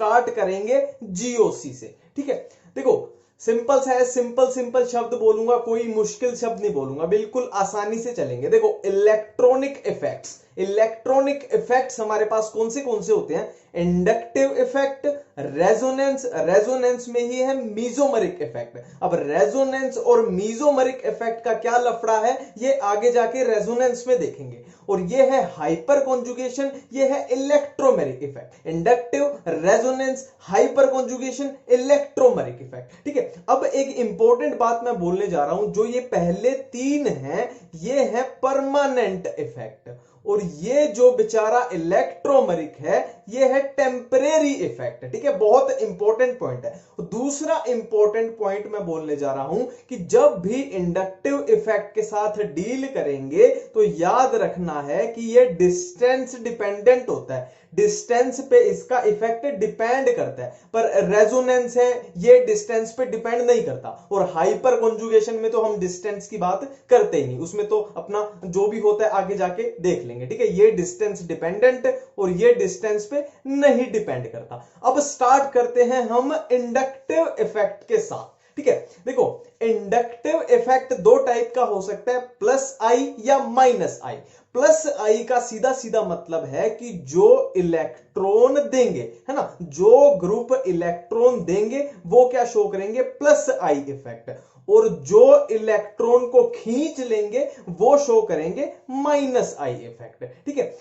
Start करेंगे GOC से। ठीक है, देखो सिंपल सा है, सिंपल सिंपल शब्द बोलूंगा, कोई मुश्किल शब्द नहीं बोलूंगा, बिल्कुल आसानी से चलेंगे। देखो इलेक्ट्रॉनिक इफेक्ट्स, इलेक्ट्रॉनिक इफेक्ट्स हमारे पास कौन से होते हैं? इंडक्टिव इफेक्ट, रेजोनेंस, रेजोनेंस में ही है मीजोमरिक इफेक्ट। अब रेजोनेंस और मीजोमरिक इफेक्ट का क्या लफड़ा है ये आगे जाके रेजोनेंस में देखेंगे। और ये है हाइपर कॉन्जुगेशन, ये है electromeric effect. Inductive, resonance, hyper conjugation, electromeric effect. ठीक है, अब एक इंपॉर्टेंट बात मैं बोलने जा रहा हूं, जो ये पहले तीन हैं ये है परमानेंट इफेक्ट, और ये जो बेचारा इलेक्ट्रोमेरिक है ये है टेम्परेरी इफेक्ट। ठीक है, बहुत इंपॉर्टेंट पॉइंट है। दूसरा इंपॉर्टेंट पॉइंट मैं बोलने जा रहा हूं कि जब भी इंडक्टिव इफेक्ट के साथ डील करेंगे तो याद रखना है कि ये डिस्टेंस डिपेंडेंट होता है, डिस्टेंस पे इसका इफेक्ट डिपेंड करता है। पर रेजोनेंस है ये डिस्टेंस पे डिपेंड नहीं करता, और हाइपर कॉन्जुगेशन में तो हम डिस्टेंस की बात करते ही नहीं, उसमें तो अपना जो भी होता है आगे जाके देख लेंगे। ठीक है, ये डिस्टेंस डिपेंडेंट और ये डिस्टेंस पे नहीं डिपेंड करता। अब स्टार्ट करते हैं हम इंडक्टिव इफेक्ट के साथ। ठीक है, देखो इंडक्टिव इफेक्ट दो टाइप का हो सकता है, प्लस आई या माइनस आई। प्लस आई का सीधा सीधा मतलब है कि जो इलेक्ट्रॉन देंगे, है ना, जो ग्रुप इलेक्ट्रॉन देंगे वो क्या शो करेंगे? प्लस आई इफेक्ट, और जो इलेक्ट्रॉन को खींच लेंगे वो शो करेंगे माइनस आई इफेक्ट। ठीक है,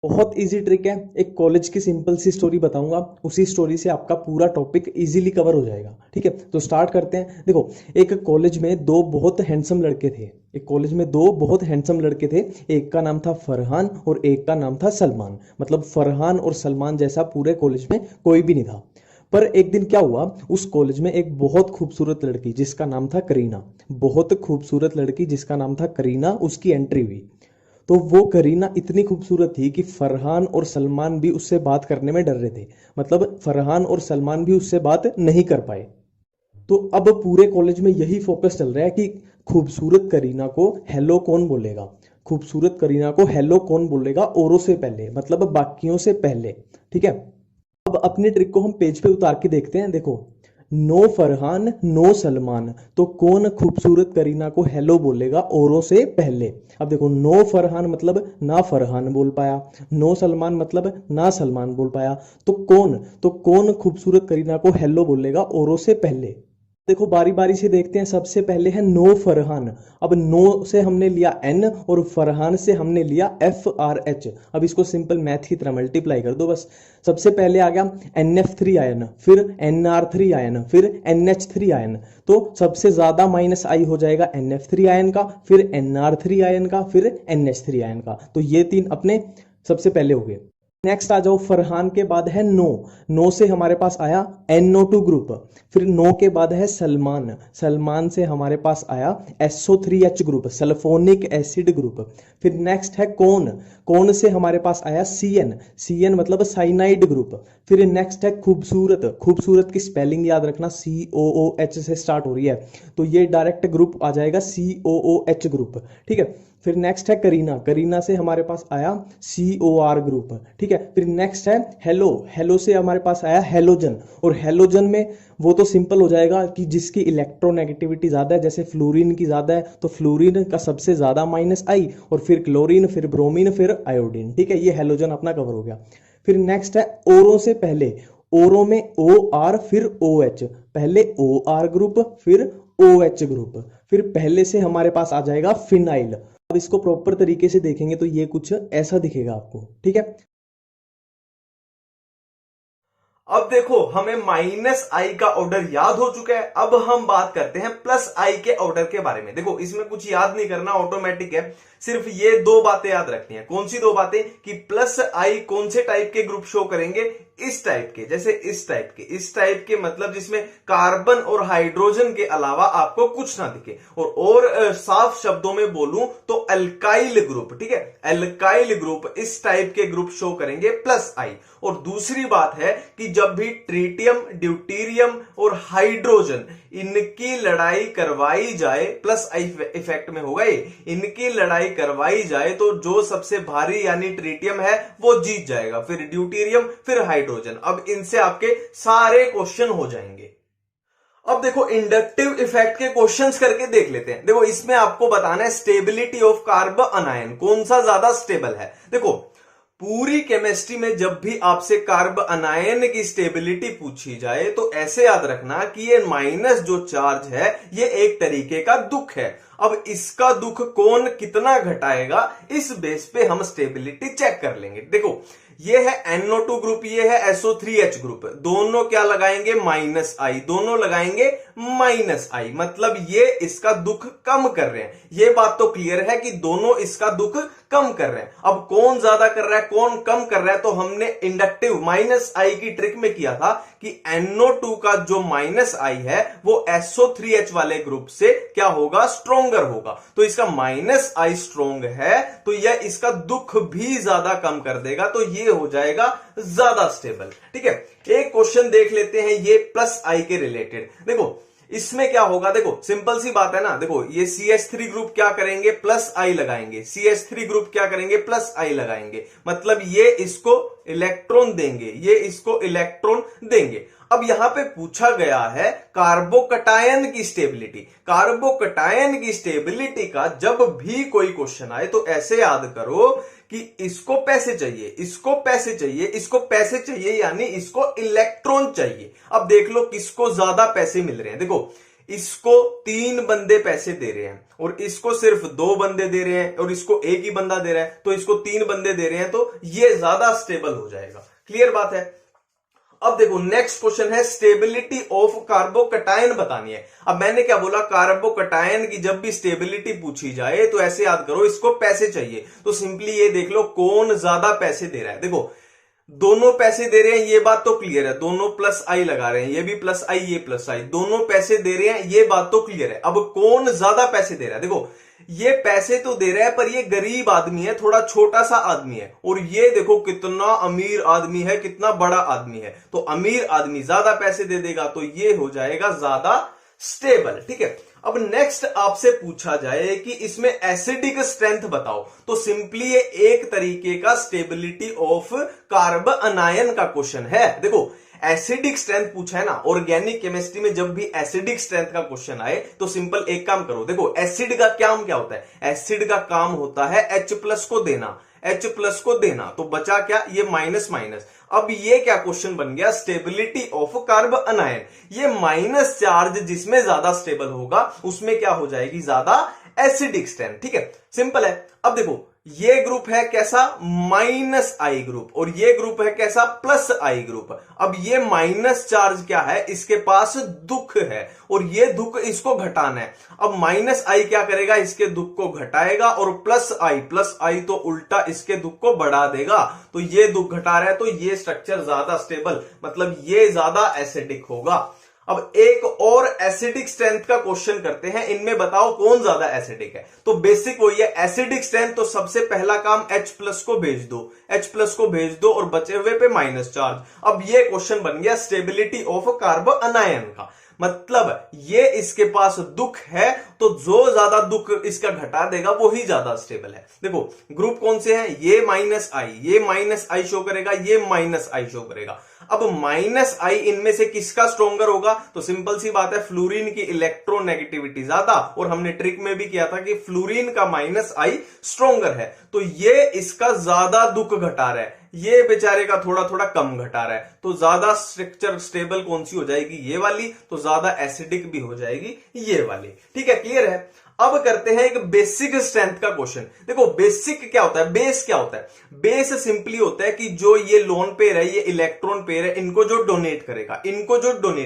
बहुत इजी ट्रिक है, एक कॉलेज की सिंपल सी स्टोरी बताऊंगा, उसी स्टोरी से आपका पूरा टॉपिक इजीली कवर हो जाएगा। ठीक है, तो स्टार्ट करते हैं। देखो एक कॉलेज में दो बहुत हैंडसम लड़के थे, एक कॉलेज में दो बहुत हैंडसम लड़के थे, एक का नाम था फरहान और एक का नाम था सलमान। मतलब फरहान और सलमान जैसा पूरे कॉलेज में कोई भी नहीं था। पर एक दिन क्या हुआ, उस कॉलेज में एक बहुत खूबसूरत लड़की जिसका नाम था करीना, बहुत खूबसूरत लड़की जिसका नाम था करीना, उसकी एंट्री हुई। तो वो करीना इतनी खूबसूरत थी कि फरहान और सलमान भी उससे बात करने में डर रहे थे, मतलब फरहान और सलमान भी उससे बात नहीं कर पाए। तो अब पूरे कॉलेज में यही फोकस चल रहा है कि खूबसूरत करीना को हेलो कौन बोलेगा, खूबसूरत करीना को हेलो कौन बोलेगा औरों से पहले, मतलब बाकियों से पहले। ठीक है, अब अपनी ट्रिक को हम पेज पे उतार के देखते हैं। देखो नो फरहान नो सलमान, तो कौन खूबसूरत करीना को हेलो बोलेगा औरों से पहले? अब देखो नो फरहान मतलब ना फरहान बोल पाया, नो सलमान मतलब ना सलमान बोल पाया, तो कौन खूबसूरत करीना को हेलो बोलेगा औरों से पहले? देखो बारी बारी से देखते हैं। सबसे पहले है नो फरहान। अब नो से हमने लिया एन और फरहान से हमने लिया एफ आर एच। अब इसको सिंपल मैथ की तरह मल्टीप्लाई कर दो बस। सबसे पहले आ गया NF3 आयन, फिर NR3 आयन, फिर NH3 आयन। तो सबसे ज्यादा माइनस आई हो जाएगा NF3 आयन का, फिर NR3 आयन का, फिर NH3 आयन का। तो ये तीन अपने सबसे पहले हो गए। नेक्स्ट आ जाओ, फरहान के बाद है नो, नो से हमारे पास आया NO2 ग्रुप। फिर नो के बाद है सलमान, सलमान से हमारे पास आया SO3H group, sulphonic acid group. फिर नेक्स्ट है कौन, कौन से हमारे पास आया CN, CN मतलब साइनाइड ग्रुप। फिर नेक्स्ट है खूबसूरत, खूबसूरत की स्पेलिंग याद रखना COOH से स्टार्ट हो रही है, तो ये डायरेक्ट ग्रुप आ जाएगा COOH ग्रुप। ठीक है, फिर नेक्स्ट है करीना, करीना से हमारे पास आया COR ग्रुप। ठीक है, फिर नेक्स्ट है हेलो, हेलो से हमारे पास आया हेलोजन, और हेलोजन में वो तो सिंपल हो जाएगा कि जिसकी इलेक्ट्रोनेगेटिविटी ज्यादा है, जैसे फ्लोरीन की ज्यादा है तो फ्लोरीन का सबसे ज्यादा माइनस आई, और फिर क्लोरीन, फिर ब्रोमीन, फिर आयोडीन। ठीक है, ये हेलोजन अपना कवर हो गया। फिर नेक्स्ट है ओरो से पहले, ओरो में OR फिर OH, पहले OR ग्रुप फिर OH ग्रुप, फिर पहले से हमारे पास आ जाएगा फिनाइल। अब इसको प्रॉपर तरीके से देखेंगे तो ये कुछ ऐसा दिखेगा आपको। ठीक है, अब देखो हमें माइनस आई का ऑर्डर याद हो चुका है, अब हम बात करते हैं प्लस आई के ऑर्डर के बारे में। देखो इसमें कुछ याद नहीं करना, ऑटोमेटिक है, सिर्फ ये दो बातें याद रखनी है। कौन सी दो बातें? कि प्लस आई कौन से टाइप के ग्रुप शो करेंगे? इस टाइप के, जैसे इस टाइप के मतलब जिसमें कार्बन और हाइड्रोजन के अलावा आपको कुछ ना दिखे, और साफ शब्दों में बोलूं तो अल्काइल ग्रुप, ठीक है, अल्काइल ग्रुप इस टाइप के ग्रुप शो करेंगे प्लस आई। और दूसरी बात है कि जब भी ट्रीटियम, ड्यूटीरियम और हाइड्रोजन इनकी लड़ाई करवाई जाए, प्लस आई इफेक्ट में होगा ये, इनकी लड़ाई करवाई जाए तो जो सबसे भारी यानी ट्रीटियम है वो जीत जाएगा, फिर ड्यूटीरियम, फिर हाइड्रोजन। अब इनसे आपके सारे क्वेश्चन हो जाएंगे। अब देखो इंडक्टिव इफेक्ट के क्वेश्चंस करके देख लेते हैं। देखो इसमें आपको बताना है स्टेबिलिटी ऑफ कार्बन अनायन, कौन सा ज्यादा स्टेबल है। देखो पूरी केमिस्ट्री में जब भी आपसे कार्ब अनायन की स्टेबिलिटी पूछी जाए तो ऐसे याद रखना कि ये माइनस जो चार्ज है ये एक तरीके का दुख है। अब इसका दुख कौन कितना घटाएगा इस बेस पे हम स्टेबिलिटी चेक कर लेंगे। देखो ये है NO2 ग्रुप, ये है SO3H ग्रुप, दोनों क्या लगाएंगे माइनस आई, दोनों लगाएंगे माइनस आई, मतलब ये इसका दुख कम कर रहे हैं। ये बात तो क्लियर है कि दोनों इसका दुख कम कर रहे हैं। अब कौन ज्यादा कर रहा है कौन कम कर रहा है, तो हमने इंडक्टिव माइनस आई की ट्रिक में किया था कि NO2 का जो माइनस आई है वो SO3H वाले ग्रुप से क्या होगा, स्ट्रोंगर होगा। तो इसका माइनस आई स्ट्रोंग है तो यह इसका दुख भी ज्यादा कम कर देगा, तो ये हो जाएगा ज्यादा स्टेबल। ठीक है, एक क्वेश्चन देख लेते हैं ये प्लस आई के रिलेटेड। देखो इसमें क्या होगा, देखो सिंपल सी बात है ना। देखो ये CH3 ग्रुप क्या करेंगे, प्लस आई लगाएंगे, CH3 ग्रुप क्या करेंगे, प्लस आई लगाएंगे, मतलब ये इसको इलेक्ट्रॉन देंगे, ये इसको इलेक्ट्रॉन देंगे। अब यहां पे पूछा गया है कार्बोकटायन की स्टेबिलिटी। कार्बोकटायन की स्टेबिलिटी का जब भी कोई क्वेश्चन आए तो ऐसे याद करो कि इसको पैसे चाहिए, इसको पैसे चाहिए, इसको पैसे चाहिए, यानी इसको इलेक्ट्रॉन चाहिए। अब देख लो किसको ज्यादा पैसे मिल रहे हैं। देखो इसको 3 बंदे पैसे दे रहे हैं और इसको सिर्फ 2 बंदे दे रहे हैं और इसको एक ही बंदा दे रहा है, तो इसको 3 बंदे दे रहे हैं, तो ये ज्यादा स्टेबल हो जाएगा। क्लियर बात है। अब देखो नेक्स्ट क्वेश्चन है स्टेबिलिटी ऑफ कार्बोकटायन बतानी है। अब मैंने क्या बोला, कार्बोकटायन की जब भी स्टेबिलिटी पूछी जाए तो ऐसे याद करो इसको पैसे चाहिए, तो सिंपली ये देख लो कौन ज्यादा पैसे दे रहा है। देखो दोनों पैसे दे रहे हैं, ये बात तो क्लियर है, दोनों प्लस आई लगा रहे हैं, ये भी प्लस आई, ये प्लस आई, दोनों पैसे दे रहे हैं, ये बात तो क्लियर है। अब कौन ज्यादा पैसे दे रहा है, देखो ये पैसे तो दे रहा है पर ये गरीब आदमी है, थोड़ा छोटा सा आदमी है, और ये देखो कितना अमीर आदमी है, कितना बड़ा आदमी है, तो अमीर आदमी ज्यादा पैसे दे देगा, तो ये हो जाएगा ज्यादा स्टेबल। ठीक है, अब नेक्स्ट आपसे पूछा जाए कि इसमें एसिडिक स्ट्रेंथ बताओ, तो सिंपली ये एक तरीके का स्टेबिलिटी ऑफ कार्ब अनायन का क्वेश्चन है। देखो एसिडिक स्ट्रेंथ पूछा है ना, ऑर्गेनिक केमिस्ट्री में जब भी एसिडिक स्ट्रेंथ का क्वेश्चन आए तो सिंपल एक काम करो। देखो एसिड का काम क्या होता है, एसिड का काम होता है H+ को देना, H+ को देना, तो बचा क्या, ये माइनस माइनस। अब ये क्या क्वेश्चन बन गया, स्टेबिलिटी ऑफ कार्ब अनायन, ये माइनस चार्ज जिसमें ज्यादा स्टेबल होगा उसमें क्या हो जाएगी, ज्यादा एसिडिक स्ट्रेंथ। ठीक है, सिंपल है। अब देखो ये ग्रुप है कैसा, माइनस आई ग्रुप, और ये ग्रुप है कैसा, प्लस आई ग्रुप। अब ये माइनस चार्ज क्या है, इसके पास दुख है और ये दुख इसको घटाना है। अब माइनस आई क्या करेगा, इसके दुख को घटाएगा, और प्लस आई तो उल्टा इसके दुख को बढ़ा देगा, तो ये दुख घटा रहा है, तो ये स्ट्रक्चर ज्यादा स्टेबल, मतलब ये ज्यादा एसिडिक होगा। अब एक और एसिडिक स्ट्रेंथ का क्वेश्चन करते हैं, इनमें बताओ कौन ज्यादा एसिडिक है। तो बेसिक वही है एसिडिक स्ट्रेंथ, तो सबसे पहला काम H+ को भेज दो, H+ को भेज दो और बचे हुए पे माइनस चार्ज। अब ये क्वेश्चन बन गया स्टेबिलिटी ऑफ कार्ब अनायन का, मतलब ये इसके पास दुख है तो जो ज्यादा दुख इसका घटा देगा वो ही ज्यादा स्टेबल है। देखो ग्रुप कौन से हैं, ये माइनस आई, ये माइनस आई शो करेगा, ये माइनस आई शो करेगा। अब माइनस आई इनमें से किसका स्ट्रोंगर होगा, तो सिंपल सी बात है फ्लोरीन की इलेक्ट्रोनेगेटिविटी ज्यादा, और हमने ट्रिक में भी किया था कि फ्लोरीन का माइनस आई स्ट्रोंगर है, तो ये इसका ज्यादा दुख घटा रहा है, ये बेचारे का थोड़ा थोड़ा कम घटा रहा है, तो ज्यादा स्ट्रक्चर स्टेबल कौन सी हो जाएगी, ये वाली, तो ज्यादा एसिडिक भी हो जाएगी ये वाली। ठीक है, क्लियर है। अब करते हैं एक बेसिक स्ट्रेंथ का क्वेश्चन। देखो बेसिक क्या होता है, बेस क्या होता है? बेस सिंपली होता है कि जो ये लोन पेयर है, ये इलेक्ट्रॉन पेयर है, इनको जो डोनेट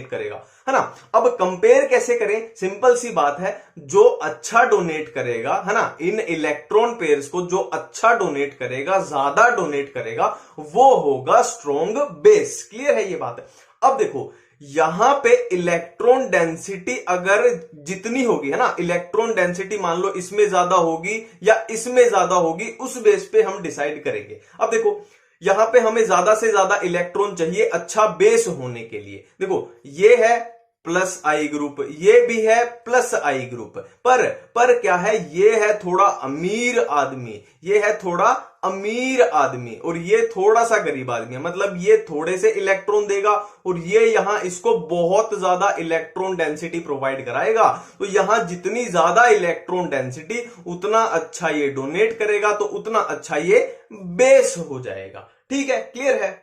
करेगा, है ना। अब कंपेयर कैसे करें? सिंपल सी बात है, जो अच्छा डोनेट करेगा, है ना, इन इलेक्ट्रॉन पेयर्स को जो अच्छा डोनेट करेगा, ज्यादा डोनेट करेगा, वो होगा स्ट्रॉन्ग बेस। क्लियर है ये बात? अब देखो यहां पे इलेक्ट्रॉन डेंसिटी अगर जितनी होगी, है ना, इलेक्ट्रॉन डेंसिटी मान लो इसमें ज्यादा होगी या इसमें ज्यादा होगी, उस बेस पे हम डिसाइड करेंगे। अब देखो यहां पे हमें ज्यादा से ज्यादा इलेक्ट्रॉन चाहिए अच्छा बेस होने के लिए। देखो ये है प्लस आई ग्रुप, ये भी है प्लस आई ग्रुप, पर क्या है, ये है थोड़ा अमीर आदमी, ये है थोड़ा अमीर आदमी, और ये थोड़ा सा गरीब आदमी है। मतलब ये थोड़े से इलेक्ट्रॉन देगा और ये यहां इसको बहुत ज्यादा इलेक्ट्रॉन डेंसिटी प्रोवाइड कराएगा। तो यहां जितनी ज्यादा इलेक्ट्रॉन डेंसिटी उतना अच्छा ये डोनेट करेगा, तो उतना अच्छा ये बेस हो जाएगा। ठीक है, क्लियर है?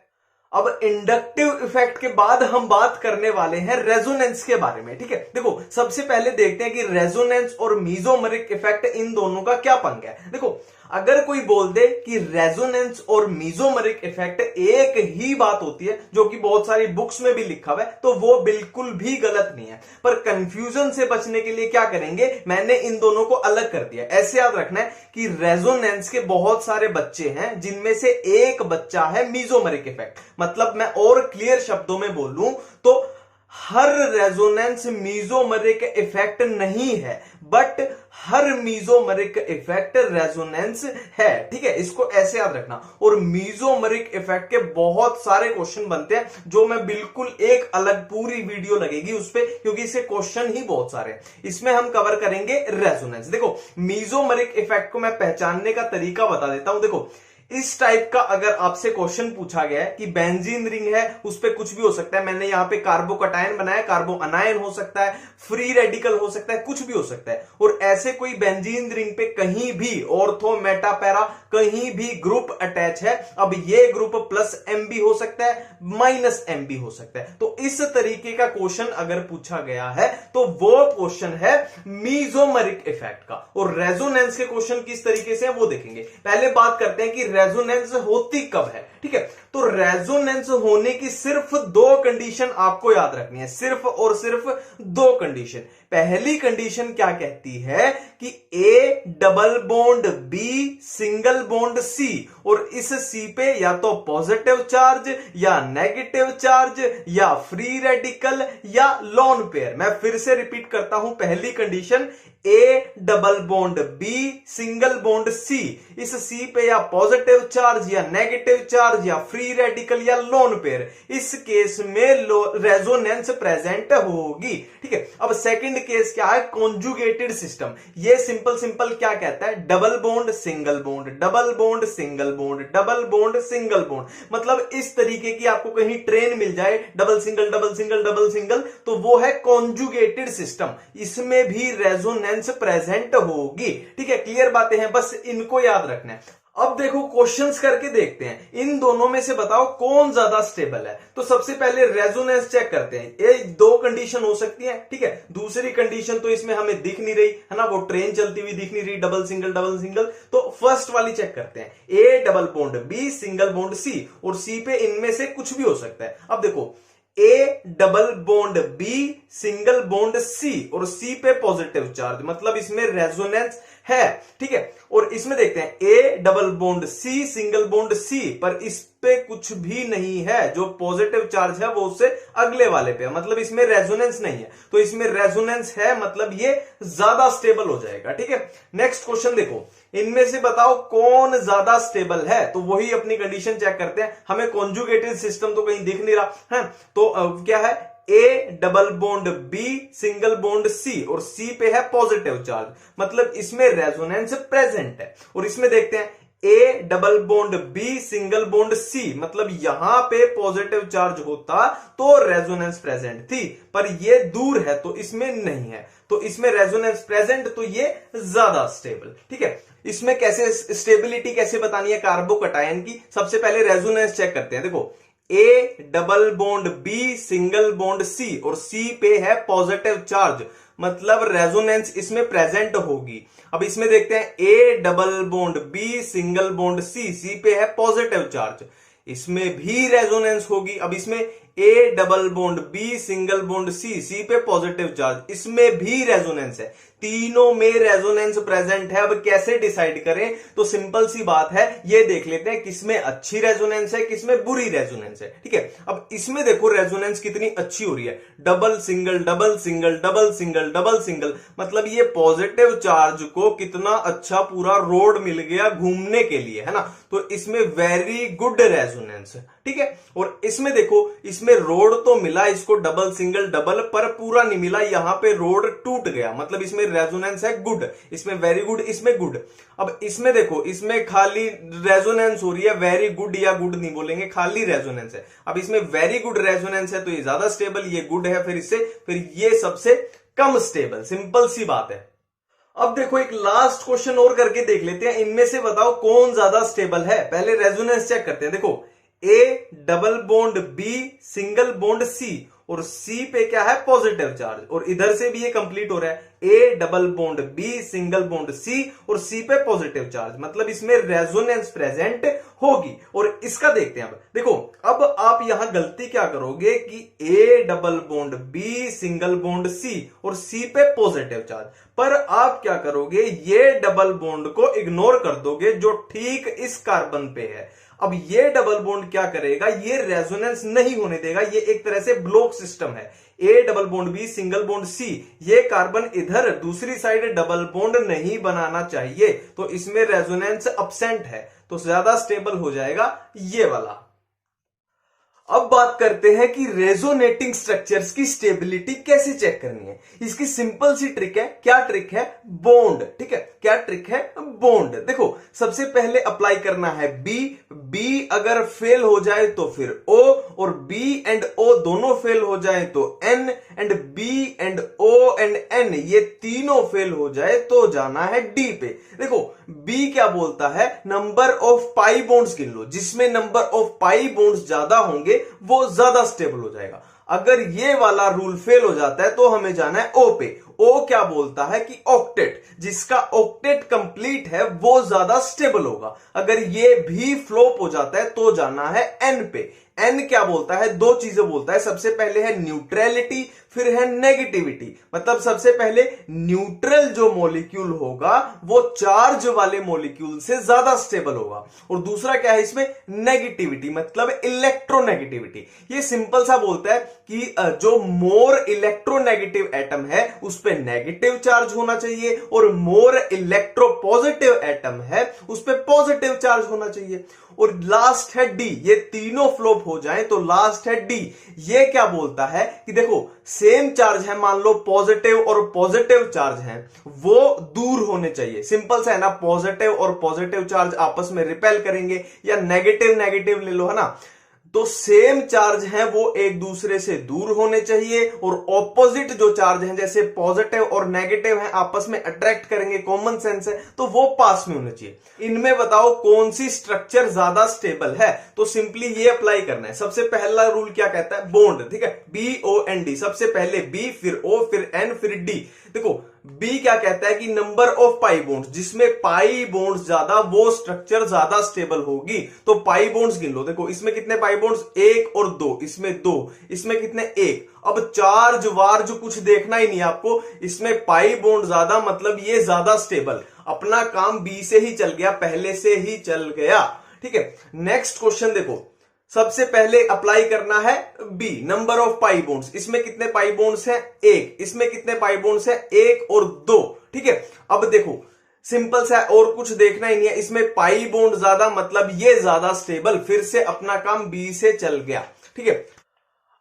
अब इंडक्टिव इफेक्ट के बाद हम बात करने वाले हैं रेजोनेंस के बारे में। ठीक है, देखो सबसे पहले देखते हैं कि रेजोनेंस और मीजोमेरिक इफेक्ट इन दोनों का क्या पंगा है। देखो अगर कोई बोल दे कि रेजोनेंस और मीजोमेरिक इफेक्ट एक ही बात होती है, जो कि बहुत सारी बुक्स में भी लिखा हुआ है, तो वो बिल्कुल भी गलत नहीं है। पर कंफ्यूजन से बचने के लिए क्या करेंगे, मैंने इन दोनों को अलग कर दिया। ऐसे याद रखना है कि रेजोनेंस के बहुत सारे बच्चे हैं, जिनमें से एक बच्चा है मीजोमेरिक इफेक्ट। मतलब मैं और क्लियर शब्दों में बोलूं तो हर रेजोनेंस मीजोमेरिक इफेक्ट नहीं है, but her mesomeric effect resonance है। ठीक है, इसको ऐसे याद रखना। और मीजोमेरिक इफेक्ट के बहुत सारे क्वेश्चन बनते हैं, जो मैं बिल्कुल एक अलग पूरी वीडियो लगेगी उस पे, क्योंकि इससे क्वेश्चन ही बहुत सारे हैं। इसमें हम कवर करेंगे रेजोनेंस। देखो मीजोमेरिक इफेक्ट को मैं पहचानने का तरीका बता देता हूं। देखो इस टाइप का अगर आपसे क्वेश्चन पूछा गया है कि बेंजीन रिंग है, उस पर कुछ भी हो सकता है, मैंने यहां पे कार्बोकटायन बनाया, कार्बो अनायन हो सकता है, फ्री रेडिकल हो सकता है, कुछ भी हो सकता है। और ऐसे कोई बेंजीन रिंग पे कहीं भी ऑर्थो मेटा पैरा कहीं भी ग्रुप अटैच है, अब ये ग्रुप प्लस एम भी हो सकता है, माइनस एम भी हो सकता है। तो इस तरीके का क्वेश्चन अगर पूछा गया है तो वो क्वेश्चन है मीजोमेरिक इफेक्ट का। और रेजोनेंस के क्वेश्चन किस तरीके से है वो देखेंगे। पहले बात करते हैं कि रेजोनेंस होती कब है। ठीक है, तो रेजोनेंस होने की सिर्फ दो कंडीशन आपको याद रखनी है, सिर्फ और सिर्फ दो कंडीशन। पहली कंडीशन क्या कहती है कि A double bond B single bond C, और इस सी पे या तो पॉजिटिव चार्ज या नेगेटिव चार्ज या फ्री रेडिकल या लोन पेयर। मैं फिर से रिपीट करता हूं, पहली condition A double bond B single bond C, इस सी पे या पॉजिटिव चार्ज या नेगेटिव चार्ज या फ्री रेडिकल या लोन पेयर, इस केस में रेजोनेंस प्रेजेंट होगी। ठीक है, अब सेकंड केस क्या है, कॉन्जुगेटेड सिस्टम। ये सिंपल क्या कहता है, double bond single bond, double bond single bond, double bond single bond. मतलब इस तरीके की आपको कहीं ट्रेन मिल जाए, double single double single double single, तो वो है कॉन्जुगेटेड सिस्टम, इसमें भी रेजोनेंस प्रेजेंट होगी। ठीक है, क्लियर बातें हैं, बस इनको याद रखना है। अब देखो क्वेश्चंस करके देखते हैं, इन दोनों में से बताओ कौन ज्यादा स्टेबल है। तो सबसे पहले रेजोनेंस चेक करते हैं। ये दो कंडीशन हो सकती है। ठीक है, दूसरी कंडीशन तो इसमें हमें दिख नहीं रही है ना, वो ट्रेन चलती हुई दिख नहीं रही, डबल सिंगल। तो फर्स्ट वाली चेक करते हैं, A double bond B single bond C, और सी पे इनमें से कुछ भी हो सकता है। अब देखो A double bond B single bond C, और सी पे पॉजिटिव चार्ज, मतलब इसमें रेजोनेंस है। ठीक है, और इसमें देखते हैं A double bond C single bond C, पर इस पे कुछ भी नहीं है, जो पॉजिटिव चार्ज है वो उससे अगले वाले पे है, मतलब इसमें रेजोनेंस नहीं है। तो इसमें रेजोनेंस है, मतलब ये ज्यादा स्टेबल हो जाएगा। ठीक है, नेक्स्ट क्वेश्चन देखो, इनमें से बताओ कौन ज्यादा स्टेबल है। तो वही अपनी कंडीशन चेक करते हैं, हमें कॉन्जुगेटेड सिस्टम तो कहीं दिख नहीं रहा है, तो क्या है, A double bond B single bond C, और सी पे है पॉजिटिव चार्ज, मतलब इसमें रेजोनेंस प्रेजेंट है। और इसमें देखते हैं A double bond B single bond C, मतलब यहां पे पॉजिटिव चार्ज होता तो रेजोनेंस प्रेजेंट थी, पर ये दूर है तो इसमें नहीं है, तो इसमें रेजोनेंस प्रेजेंट, तो ये ज्यादा स्टेबल। ठीक है, इसमें कैसे स्टेबिलिटी कैसे बतानी है कार्बोकटायन की, सबसे पहले रेजोनेंस चेक करते हैं। देखो A double bond B single bond C, और सी पे है पॉजिटिव चार्ज, मतलब रेजोनेंस इसमें प्रेजेंट होगी। अब इसमें देखते हैं A double bond B single bond C, C पे है पॉजिटिव चार्ज, इसमें भी रेजोनेंस होगी। अब इसमें A double bond B single bond C, C पे पॉजिटिव चार्ज, इसमें भी रेजोनेंस है, तीनों में रेजोनेंस प्रेजेंट है। अब कैसे डिसाइड करें, तो सिंपल सी बात है, ये देख लेते हैं किसमें अच्छी रेजोनेंस है किसमें बुरी रेजोनेंस है। ठीक है, अब इसमें देखो रेजोनेंस कितनी अच्छी हो रही है, double single double single double single double single, मतलब ये पॉजिटिव चार्ज को कितना अच्छा पूरा रोड मिल गया घूमने के लिए, है ना। तो इसमें वेरी गुड रेजोनेंस है। ठीक है, और इसमें देखो इसमें रोड तो मिला इसको डबल सिंगल डबल, पर पूरा नहीं मिला, यहां पे रोड टूट गया, मतलब इसमें रेजोनेंस है गुड, इसमें वेरी गुड, इसमें गुड। अब इसमें देखो इसमें खाली रेजोनेंस हो रही है, वेरी गुड या गुड नहीं बोलेंगे, खाली रेजोनेंस है। अब इसमें वेरी गुड रेजोनेंस है तो ये ज्यादा स्टेबल, ये गुड है फिर ये सबसे कम स्टेबल, सिंपल सी बात है। अब देखो एक लास्ट क्वेश्चन और करके देख लेते हैं, इनमें से बताओ कौन ज्यादा स्टेबल है। पहले रेजोनेंस चेक करते हैं। देखो A double bond B single bond C, और सी पे क्या है पॉजिटिव चार्ज, और इधर से भी ये कंप्लीट हो रहा है, A double bond B single bond C और सी पे पॉजिटिव चार्ज, मतलब इसमें रेजोनेंस प्रेजेंट होगी। और इसका देखते हैं। अब देखो अब आप यहां गलती क्या करोगे कि A double bond B single bond C और सी पे पॉजिटिव चार्ज, पर आप क्या करोगे ये डबल बॉन्ड को इग्नोर कर दोगे जो ठीक इस कार्बन पे है। अब ये डबल बॉन्ड क्या करेगा, ये रेजोनेंस नहीं होने देगा, ये एक तरह से ब्लॉक सिस्टम है। A double bond B single bond C, ये कार्बन इधर दूसरी साइड डबल बॉन्ड नहीं बनाना चाहिए, तो इसमें रेजोनेंस अब्सेंट है, तो ज्यादा स्टेबल हो जाएगा ये वाला। अब बात करते हैं कि रेजोनेटिंग स्ट्रक्चर्स की स्टेबिलिटी कैसे चेक करनी है। इसकी सिंपल सी ट्रिक है। क्या ट्रिक है, बॉन्ड। ठीक है, क्या ट्रिक है, बॉन्ड। देखो सबसे पहले अप्लाई करना है बी, बी अगर फेल हो जाए तो फिर ओ, और बी एंड ओ दोनों फेल हो जाए तो N, and B and O and N ये तीनों फेल हो जाए तो जाना है डी पे। देखो बी क्या बोलता है, नंबर ऑफ पाई बॉन्ड्स गिन लो, जिसमें नंबर ऑफ पाई बॉन्ड्स ज्यादा होंगे वो ज्यादा स्टेबल हो जाएगा। अगर ये वाला रूल फेल हो जाता है तो हमें जाना है ओ पे। ओ क्या बोलता है कि ऑक्टेट, जिसका ऑक्टेट कंप्लीट है वो ज्यादा स्टेबल होगा। अगर ये भी फ्लॉप हो जाता है तो जाना है एन पे। एन क्या बोलता है, दो चीजें बोलता है, सबसे पहले है न्यूट्रलिटी फिर है नेगेटिविटी, मतलब सबसे पहले न्यूट्रल जो मॉलिक्यूल होगा वो चार्ज वाले मॉलिक्यूल से ज्यादा स्टेबल होगा, और दूसरा क्या है इसमें नेगेटिविटी, मतलब इलेक्ट्रोनेगेटिविटी। ये सिंपल सा बोलता है कि जो मोर इलेक्ट्रोनेगेटिव एटम है उस पे नेगेटिव चार्ज होना चाहिए, और मोर इलेक्ट्रोपॉजिटिव एटम है उस पे पॉजिटिव चार्ज होना चाहिए। और लास्ट है डी, ये तीनों फ्लॉप हो जाएं तो लास्ट है डी। ये क्या बोलता है कि देखो सेम चार्ज है, मान लो पॉजिटिव और पॉजिटिव चार्ज हैं, वो दूर होने चाहिए। सिंपल सा है ना, पॉजिटिव और पॉजिटिव चार्ज आपस में रिपेल करेंगे, या नेगेटिव नेगेटिव ले लो, है ना। तो सेम चार्ज है वो एक दूसरे से दूर होने चाहिए, और ऑपोजिट जो चार्ज हैं जैसे पॉजिटिव और नेगेटिव हैं आपस में अट्रैक्ट करेंगे, कॉमन सेंस है, तो वो पास में होने चाहिए। इनमें बताओ कौन सी स्ट्रक्चर ज्यादा स्टेबल है, तो सिंपली ये अप्लाई करना है। सबसे पहला रूल क्या कहता है, बॉन्ड। ठीक है, बी ओ एन डी, सबसे पहले बी फिर ओ फिर एन फिर डी। देखो बी क्या कहता है कि नंबर ऑफ पाई बॉन्ड्स, जिसमें पाई बॉन्ड्स ज्यादा वो स्ट्रक्चर ज्यादा स्टेबल होगी, तो पाई बॉन्ड्स गिन लो। देखो इसमें कितने पाई बॉन्ड्स, एक और दो, इसमें दो, इसमें कितने, एक। अब चार्ज वार्ज कुछ देखना ही नहीं आपको, इसमें पाई बॉन्ड ज्यादा मतलब ये ज्यादा स्टेबल, अपना काम बी से ही चल गया, पहले से ही चल गया। ठीक है, नेक्स्ट क्वेश्चन देखो, सबसे पहले अप्लाई करना है B, number of pi bonds. इसमें कितने पाई बॉन्ड्स हैं, एक। इसमें कितने पाई बॉन्ड्स हैं, एक और दो। ठीक है, अब देखो सिंपल सा और कुछ देखना ही नहीं है, इसमें पाई बॉन्ड ज्यादा मतलब ये ज्यादा स्टेबल, फिर से अपना काम बी से चल गया। ठीक है,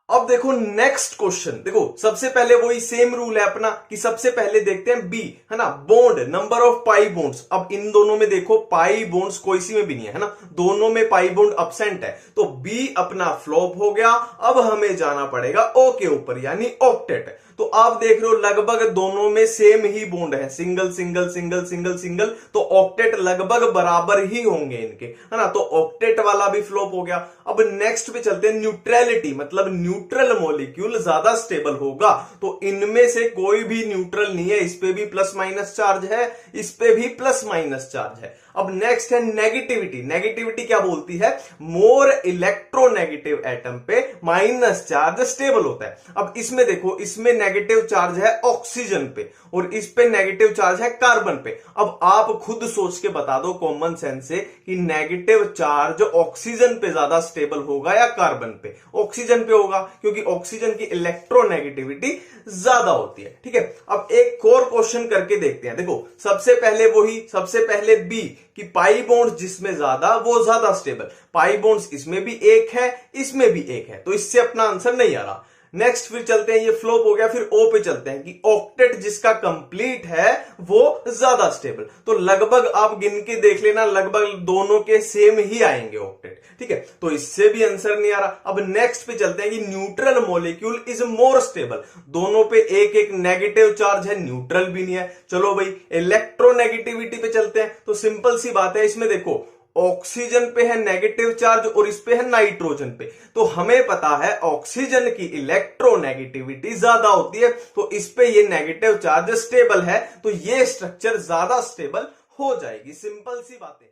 अब देखो नेक्स्ट क्वेश्चन, देखो सबसे पहले वही सेम रूल है अपना कि सबसे पहले देखते हैं बी, है ना, bond, number of pi bonds. अब इन दोनों में देखो पाई बॉन्ड्स कोई सी में भी नहीं है, है ना, दोनों में पाई बॉन्ड अब्सेंट है, तो बी अपना फ्लॉप हो गया। अब हमें जाना पड़ेगा ओ के ऊपर, यानी ऑक्टेट। तो आप देख रहे हो लगभग दोनों में सेम ही बॉन्ड है, single single single single single, तो ऑक्टेट लगभग बराबर ही होंगे इनके, है ना, तो ऑक्टेट वाला भी फ्लॉप हो गया। अब नेक्स्ट पे चलते हैं न्यूट्रलिटी, मतलब न्यूट्रल मॉलिक्यूल ज्यादा स्टेबल होगा। तो इनमें से कोई भी न्यूट्रल नहीं है, इस पे भी प्लस माइनस चार्ज है, इस पे भी प्लस माइनस चार्ज है। अब नेक्स्ट है नेगेटिविटी। नेगेटिविटी क्या बोलती है? मोर इलेक्ट्रोनेगेटिव एटम पे माइनस चार्ज स्टेबल होता है। अब इसमें देखो, इसमें नेगेटिव चार्ज है ऑक्सीजन पे और इस पे नेगेटिव चार्ज है कार्बन पे। अब आप खुद सोच के बता दो कॉमन सेंस से कि नेगेटिव चार्ज ऑक्सीजन पे ज्यादा स्टेबल होगा या कार्बन पे? ऑक्सीजन पे होगा, क्योंकि ऑक्सीजन की इलेक्ट्रोनेगेटिविटी ज्यादा होती है। ठीक है, अब एक और क्वेश्चन करके देखते हैं। देखो, सबसे पहले बी कि पाई बॉन्ड जिसमें ज्यादा वो ज्यादा स्टेबल। पाई बॉन्ड्स इसमें भी एक है, इसमें भी एक है, तो इससे अपना आंसर नहीं आ रहा। नेक्स्ट फिर चलते हैं, ये फ्लॉप हो गया। फिर ओ पे चलते हैं कि ऑक्टेट जिसका कंप्लीट है वो ज्यादा स्टेबल। तो लगभग आप गिन के देख लेना, लगभग दोनों के सेम ही आएंगे ऑक्टेट। ठीक है, तो इससे भी आंसर नहीं आ रहा। अब नेक्स्ट पे चलते हैं कि neutral molecule is more stable. दोनों पे एक एक नेगेटिव चार्ज है, न्यूट्रल भी नहीं है। चलो भाई इलेक्ट्रोनेगेटिविटी पे चलते हैं। तो सिंपल सी बात है, इसमें देखो ऑक्सीजन पे है नेगेटिव चार्ज और इस पे है नाइट्रोजन पे। तो हमें पता है ऑक्सीजन की इलेक्ट्रोनेगेटिविटी ज्यादा होती है, तो इस पे ये नेगेटिव चार्ज स्टेबल है, तो ये स्ट्रक्चर ज्यादा स्टेबल हो जाएगी। सिंपल सी बातें।